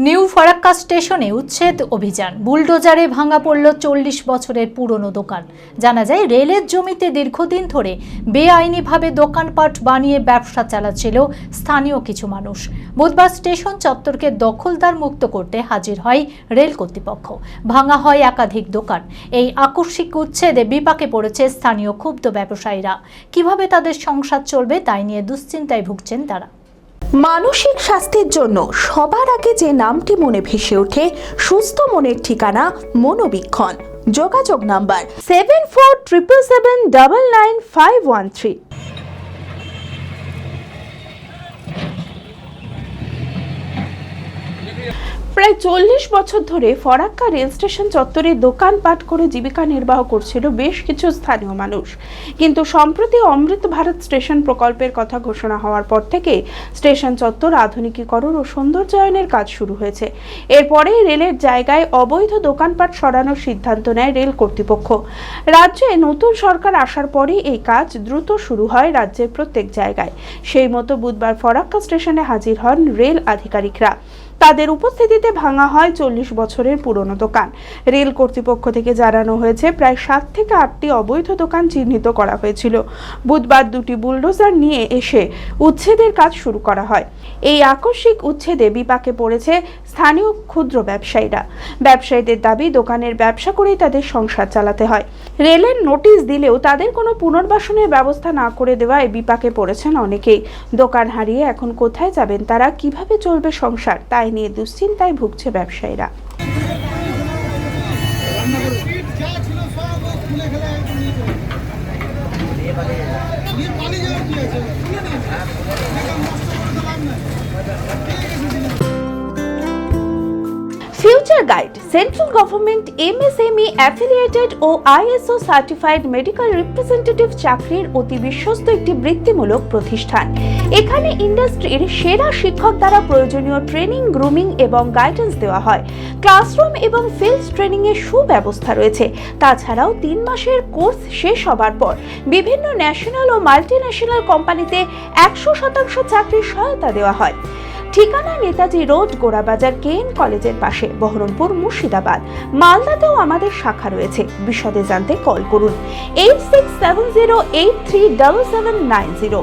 New Farakka স্টেশনে উচ্ছেদ অভিযান, বুলডোজারে ভাঙা পড়ল 40 বছরের পুরনো দোকান। জানা যায়, রেলের জমিতে দীর্ঘদিন ধরে বেআইনিভাবে দোকানপাট বানিয়ে ব্যবসা চালাচ্ছিল স্থানীয় কিছু মানুষ। বুধবার স্টেশন চত্বরকে দখলদার মুক্ত করতে হাজির হয় রেল কর্তৃপক্ষ। ভাঙা হয় একাধিক দোকান। এই আকস্মিক উচ্ছেদে বিপাকে পড়েছে স্থানীয় ক্ষুব্ধ ব্যবসায়ীরা। কিভাবে তাদের সংসার চলবে তাই নিয়ে দুশ্চিন্তায় ভুগছেন তারা। মানসিক স্বাস্থ্যের জন্য সবার আগে যে নামটি মনে ভেসে ওঠে, সুস্থ মনের ঠিকানা মনোবীক্ষণ। যোগাযোগ নাম্বার 7477799513। প্রায় 40 বছর ধরে ফরাক্কা রেল স্টেশন চত্বরে দোকানপাট করে জীবিকা নির্বাহ করছিল বেশ কিছু স্থানীয় মানুষ। কিন্তু সম্প্রতি অমৃত ভারত স্টেশন প্রকল্পের কথা ঘোষণা হওয়ার পর থেকে স্টেশন চত্বর আধুনিকীকরণ ও সৌন্দর্যায়নের কাজ শুরু হয়েছে। এরপরেই রেলের জায়গায় অবৈধ দোকানপাট সরানোর সিদ্ধান্ত নেয় রেল কর্তৃপক্ষ। রাজ্যে নতুন সরকার আসার পরেই এই কাজ দ্রুত শুরু হয় রাজ্যের প্রত্যেক জায়গায়। সেই মতো বুধবার ফরাক্কা স্টেশনে হাজির হন রেল আধিকারিকরা। তাদের উপস্থিতিতে ভাঙা হয় 40 বছরের পুরনো দোকান। রেল কর্তৃপক্ষ থেকে জানানো হয়েছে, প্রায় 7 থেকে 8টি অবৈধ দোকান চিহ্নিত করা হয়েছিল। বুধবার 2টি বুলডোজার নিয়ে এসে উচ্ছেদের কাজ শুরু করা হয়। এই আকস্মিক উচ্ছেদে বিপাকে পড়েছে স্থানীয় ক্ষুদ্র ব্যবসায়ীরা। ব্যবসায়ীদের দাবি, দোকানের ব্যবসা করেই তাদের সংসার চালাতে হয়। রেলের নোটিশ দিলেও তাদের কোনো পুনর্বাসনের ব্যবস্থা না করে দেওয়ায় বিপাকে পড়েছেন অনেকেই। দোকান হারিয়ে এখন কোথায় যাবেন তারা, কিভাবে চলবে সংসার, তাই নিয়ে দুশ্চিন্তায় ভুগছে ব্যবসায়ীরা। Future guide central government MSME affiliated ও আইএসও সার্টিফাইড মেডিকেল রিপ্রেজেন্টেটিভ চাকরির অতি বিশ্বস্ত একটি বৃত্তিমূলক প্রতিষ্ঠান। এখানে ইন্ডাস্ট্রির সেরা শিক্ষক দ্বারা প্রয়োজনীয় ট্রেনিং, গ্রুমিং এবং গাইডেন্স দেওয়া হয়। ক্লাসরুম এবং ফিল্ড ট্রেনিং এর সুব্যবস্থা রয়েছে। তাছাড়াও 3 মাসের কোর্স শেষ হবার পর বিভিন্ন ন্যাশনাল ও মাল্টিন্যাশনাল কোম্পানিতে 100% চাকরির সহায়তা দেওয়া হয়। ঠিকানা নেতাজি রোড, গোড়াবাজার কেএন কলেজের পাশে, বহরমপুর, মুর্শিদাবাদ। মালদাতেও আমাদের শাখা রয়েছে। বিশদে জানতে কল করুন 8670837790।